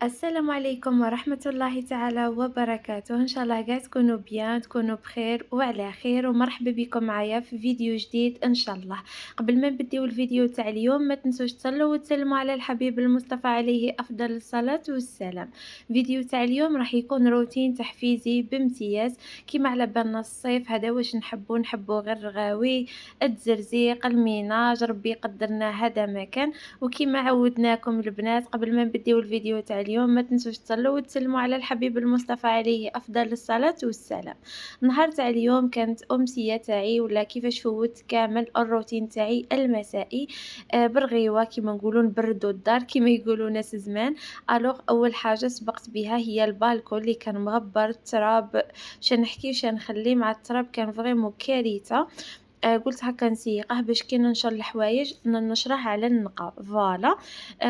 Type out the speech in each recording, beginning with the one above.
السلام عليكم ورحمة الله تعالى وبركاته، إن شاء الله قاع تكونوا بيان، تكونوا بخير وعلى خير، ومرحبا بكم معايا في فيديو جديد إن شاء الله. قبل ما نبديو الفيديو تاع اليوم ما تنسوش تصلوا وتسلموا على الحبيب المصطفى عليه أفضل الصلاة والسلام. فيديو تاع اليوم راح يكون روتين تحفيزي بامتياز. كيما على بالنا الصيف هذا واش نحبو غير الرغاوي، التزرزيق، الميناج، ربي يقدرنا هذا ما كان. وكيما عودناكم البنات قبل ما نبديو الفيديو تاع اليوم ما تنسوش تصلوا وتسلموا على الحبيب المصطفى عليه افضل الصلاة والسلام. النهار تاع اليوم كانت امسيه تاعي ولا كيفاش فوت كامل الروتين تاعي المسائي. بالغيوه كيما نقولوا نبردوا الدار كيما يقولوا ناس زمان. الوغ اول حاجه سبقت بها هي البالكون اللي كان مغبر التراب. شنحكي شنخلي مع التراب كان فريمون كارثه. قُلت هاكا نسيّقه باش كي ننشر الحوايج ننشره على النقا فوالا.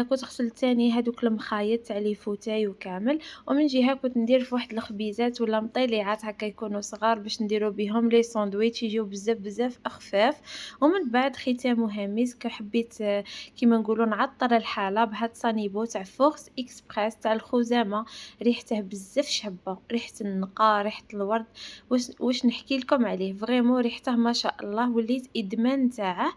كنت غسلت تاني هادوك المخايط تاع لي فوتاي وكامل، ومن جهة كنت ندير في واحد الخبيزات ولا مطيليعات هاكا يكونوا صغار باش نديرو بيهم لي ساندويتش يجيو بزاف خفاف. ومن بعد ختام وهاميز حبيت كيما نقولوا نعطّر الحالة بهاد صانيبو تاع فورس إكسبريس تاع الخزامة. ريحته بزاف شابة، ريحة النقا، ريحة الورد. واش نحكي لكم عليه فريمون ريحته ما شاء الله وليت إدمان تاعه.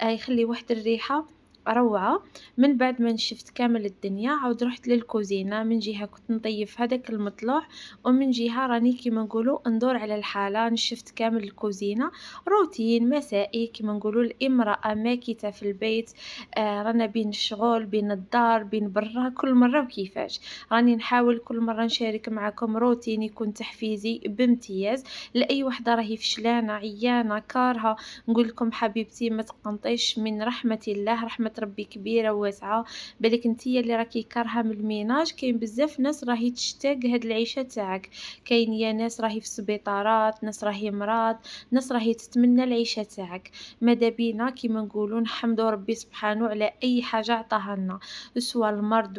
يخلي واحد الريحة روعة. من بعد ما نشفت كامل الدنيا عاود رحت للكوزينة، من جهة كنت نطيف هذاك المطلوع، ومن جهة راني كيما نقولوا ندور على الحالة. نشفت كامل الكوزينة، روتين مسائي كيما نقولوا الامرأة ماكثة في البيت. رانا بين الشغل بين الدار بين برا كل مرة وكيفاش. راني نحاول كل مرة نشارك معكم روتين يكون تحفيزي بامتياز لأي وحدة راهي فشلانة عيانة كارهة. نقول لكم حبيبتي ما تقنطيش من رحمة الله، رحمة ربي كبيرة وواسعة. بالك نتيا اللي راكي كارهة من الميناج كاين بزاف ناس راهي تشتاق هاد العيشة تاعك. كاين يا ناس راهي في السبيطارات، ناس راهي مرض، ناس راهي تتمنى العيشة تاعك. ماذا بينا كيما نقولوا نحمدوا ربي سبحانه على أي حاجة عطاها لنا، سوا المرض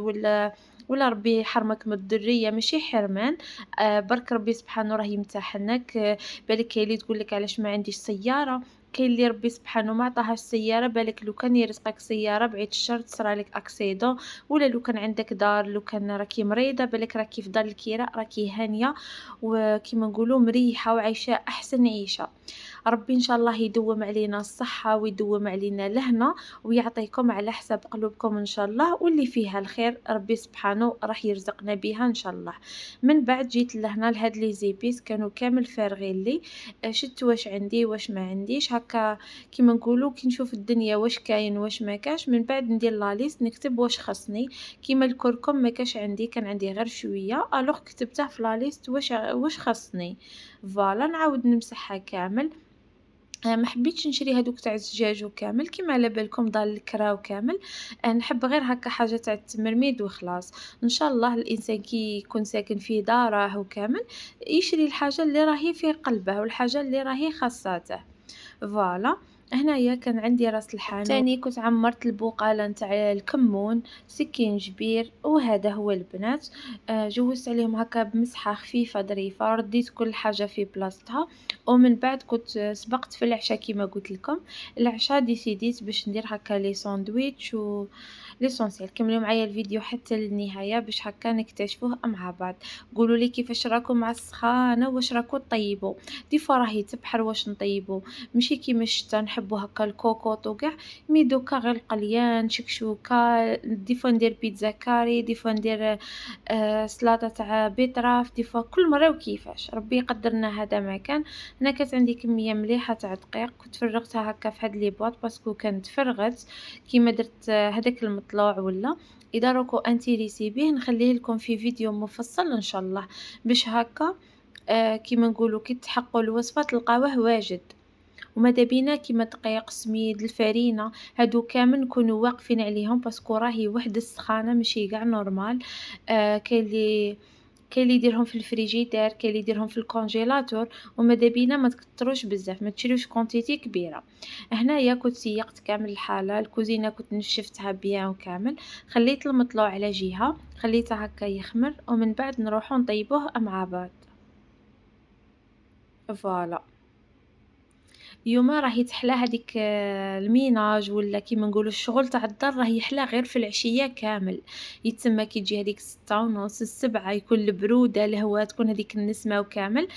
ولا ربي يحرمك من الذرية ماشي حرمان. برك ربي سبحانه راه يمتحنك. بالك كاين اللي تقول لك علاش ما عنديش سيارة، كاين اللي ربي سبحانه ما عطاهاش سيارة. بالك لو كان يرزقك سيارة بعيد الشر تصرالك أكسيدون، ولا لو كان عندك دار، لو كان راكي مريضة بالك راكي في دار الكراء راكي هانية وكيما نقولوا مريحة وعايشة أحسن عيشة. ربي إن شاء الله يدوم علينا الصحة ويدوم علينا الهنا ويعطيكم على حسب قلوبكم إن شاء الله، واللي فيها الخير ربي سبحانه راح يرزقنا بها إن شاء الله. من بعد جيت لهنا لهاد لي زيبيس كانوا كامل فارغين لي. شفت واش عندي واش ما عنديش هكا كيما نقولوا كي نشوف الدنيا واش كاين واش ما كاش، من بعد ندير لا ليست نكتب واش خصني. كيما الكركم ما كاش عندي، كان عندي غير شويه الوغ كتبته في لا ليست واش خصني. فوالا نعاود نمسحها كامل. ما حبيتش نشري هادوك تاع الزجاج وكامل كيما على بالكم دار الكرا وكامل. نحب غير هكا حاجة تاع التمرميد وخلاص. إن شاء الله الإنسان كي يكون ساكن في داره وكامل يشري الحاجة اللي راهي في قلبه والحاجة اللي راهي خاصاته. فوالا. هنايا كان عندي راس الحانوت تاني كنت عمرت البقالة نتاع الكمون، سكينجبير وهذا هو البنات. جوزت عليهم هكا بمسحة خفيفة ظريفة، رديت كل حاجة في بلاصتها. ومن بعد كنت سبقت في العشاء كيما قلت لكم. العشاء ديسيديت باش ندير هكا لي ساندويتش و ليسونسيال. كملوا معايا الفيديو حتى للنهاية باش هكا نكتشفوه مع بعض. قولوا لي كيفاش راكم مع السخانة واش راكم طيبوا. دي فوا راهي تبحر واش نطيبوا، ماشي كيما الشتا نحبو هكا الكوكوط وكاع. مي دوكا غير القليان شكشوكة. دي فوا ندير بيتزا كاري، دي فوا ندير سلاطة تاع بيطراف، دي فوا كل مرة وكيفاش ربي يقدرنا هذا ما كان. هنا كانت عندي كمية مليحة تاع دقيق كنت فرغتها هكا في هاد لي بواط باسكو كانت فرغت كيما درت هذاك المطلوع ولا. اذا راكو انتريسي بيه نخليه لكم في فيديو مفصل ان شاء الله باش هكا كيما نقولوا كي تحققوا الوصفة تلقاوه واجد. وماذا بينا كيما دقيق السميد الفرينة هادو كامل نكونوا واقفين عليهم باسكو راهي وحدة السخانة ماشي قاع نورمال. كاين اللي يديرهم في الفريجيدير، كاين اللي يديرهم في الكونجيلاتور. وماذا بينا ما تكتروش بزاف، ما تشريوش كونتيتي كبيرة. هنايا كنت سيقت كامل الحالة، الكوزينة كنت نشفتها بيان وكامل. خليت المطلوع على جهة، خليته هكا يخمر ومن بعد نروحو نطيبوه مع بعض. فوالا. اليوما راهي تحلى هاديك الميناج ولا كيما نقولوا الشغل تاع الدار راه يحلى غير في العشية كامل، يتسمى كي تجي هاديك 18:30 19:00 يكون البرودة، الهوا، تكون هاديك النسمة وكامل،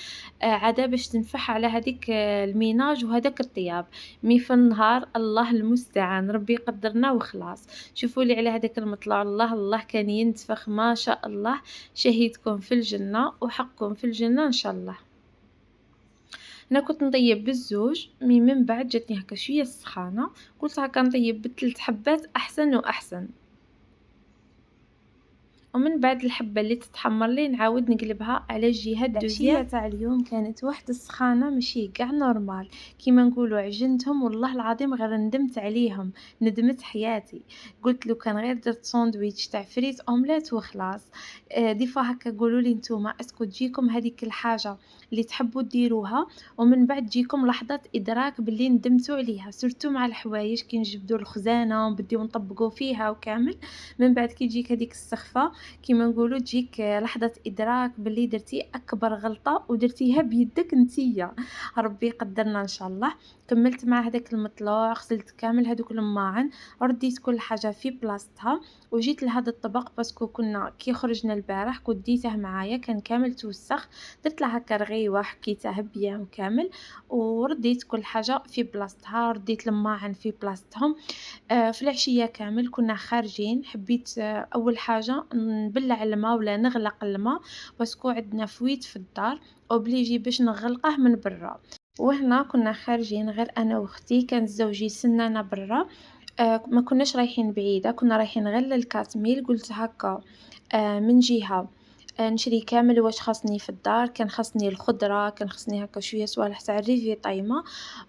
عادا باش تنفح على هاديك الميناج وهداك الطياب، مي في النهار الله المستعان، ربي يقدّرنا وخلاص. شوفوا لي على هداك المطلع، الله، الله كان ينتفخ ما شاء الله، شهيتكم في الجنة وحقكم في الجنة إن شاء الله. أنا كنت نطيب بالزوج، من بعد جاتني هاكا شوية السخانة، قُلت هاكا نطيب ب3 حبات أحسن وأحسن. ومن بعد الحبة اللي تتحمر لي نعاود نقلبها على الجهة العشية تاع اليوم كانت واحد السخانة ماشي قاع نورمال، كيما نقولوا عجنتهم والله العظيم غير ندمت عليهم، ندمت حياتي، قلت لو كان غير درت ساندويتش تاع فريت أومليت وخلاص. دي فوا هكا قولوا لي نتوما اسكو تجيكم هذيك الحاجة اللي تحبوا ديروها ومن بعد تجيكم لحظة إدراك باللي ندمتوا عليها، سورتو مع الحوايج كي نجبدوا الخزانة ونبديو نطبقوا فيها وكامل، من بعد كي تجيك هذيك السخفة كيما نقولوا تجيك لحظة إدراك باللي درتي أكبر غلطة ودرتيها بيدك نتيا، ربي يقدّرنا إن شاء الله. كمّلت مع هذاك المطلوع، غسلت كامل هاذوك الماعن، رديت كل حاجة في بلاصتها، وجيت لهذا الطبق باسكو كنا كي خرجنا البارح كنت ديته معايا كان كامل توسخ، درت له هاكا رغيوة حكيته بيان وكامل، ورديت كل حاجة في بلاصتها، رديت الماعن في بلاصتهم. في العشية كامل كنا خارجين حبيت أول حاجة نبلّع الما ولا نغلق الما باسكو عندنا فويت في الدار obligé باش نغلقه من برا، وهنا كنا خارجين غير أنا وأختي كان الزوج يستنانا برا، ما كناش رايحين بعيدة كنا رايحين غير للكاتميل قلت هاكا من جهة نشري كامل واش خاصني في الدار، كان خاصني الخضرة، كان خاصني هاكا شوية صوالح تاع الريفي طايمة.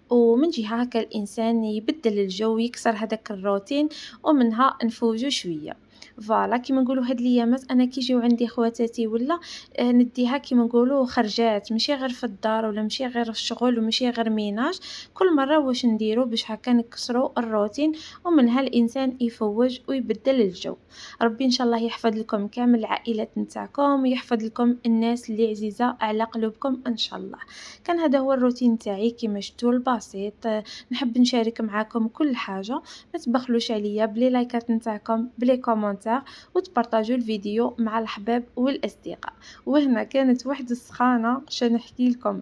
ومن جهة هاكا الإنسان يبدل الجو يكسر هداك الروتين ومنها نفوجو شوية. فوالا كيما نقولوا هاد الأيامات أنا كي يجيو عندي خواتاتي ولا نديها كيما نقولوا خرجات ماشي غير في الدار ولا ماشي غير الشغل وماشي غير ميناج، كل مرة واش نديرو باش هاكا نكسرو الروتين ومنها الإنسان يفوّج ويبدل الجو. ربي إن شاء الله يحفظ لكم كامل العائلات نتاعكم ويحفظ لكم الناس اللي عزيزة على قلوبكم إن شاء الله. كان هذا هو الروتين تاعي كيما شفتوا البسيط، نحب نشارك معاكم كل حاجة، ما تبخلوش عليا بلي لايكات نتاعكم بلي كومونتير وتبارطاجيو الفيديو مع الأحباب والأصدقاء. وهنا كانت واحد السخانة شا نحكي لكم،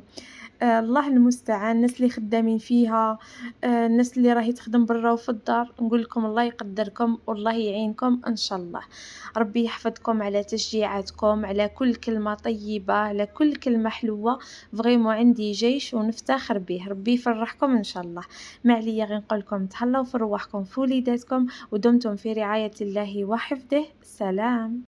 الله المستعان الناس اللي خدامين فيها، الناس اللي راهي تخدم برا وفي الدار نقول لكم الله يقدّركم والله يعينكم إن شاء الله. ربي يحفظكم على تشجيعاتكم، على كل كلمة طيبة، على كل كلمة حلوة، فريمون عندي جيش ونفتخر به، ربي يفرحكم إن شاء الله. ما عليا غير نقول لكم تهلاو في رواحكم في وليداتكم ودمتم في رعاية الله وحفظه، سلام.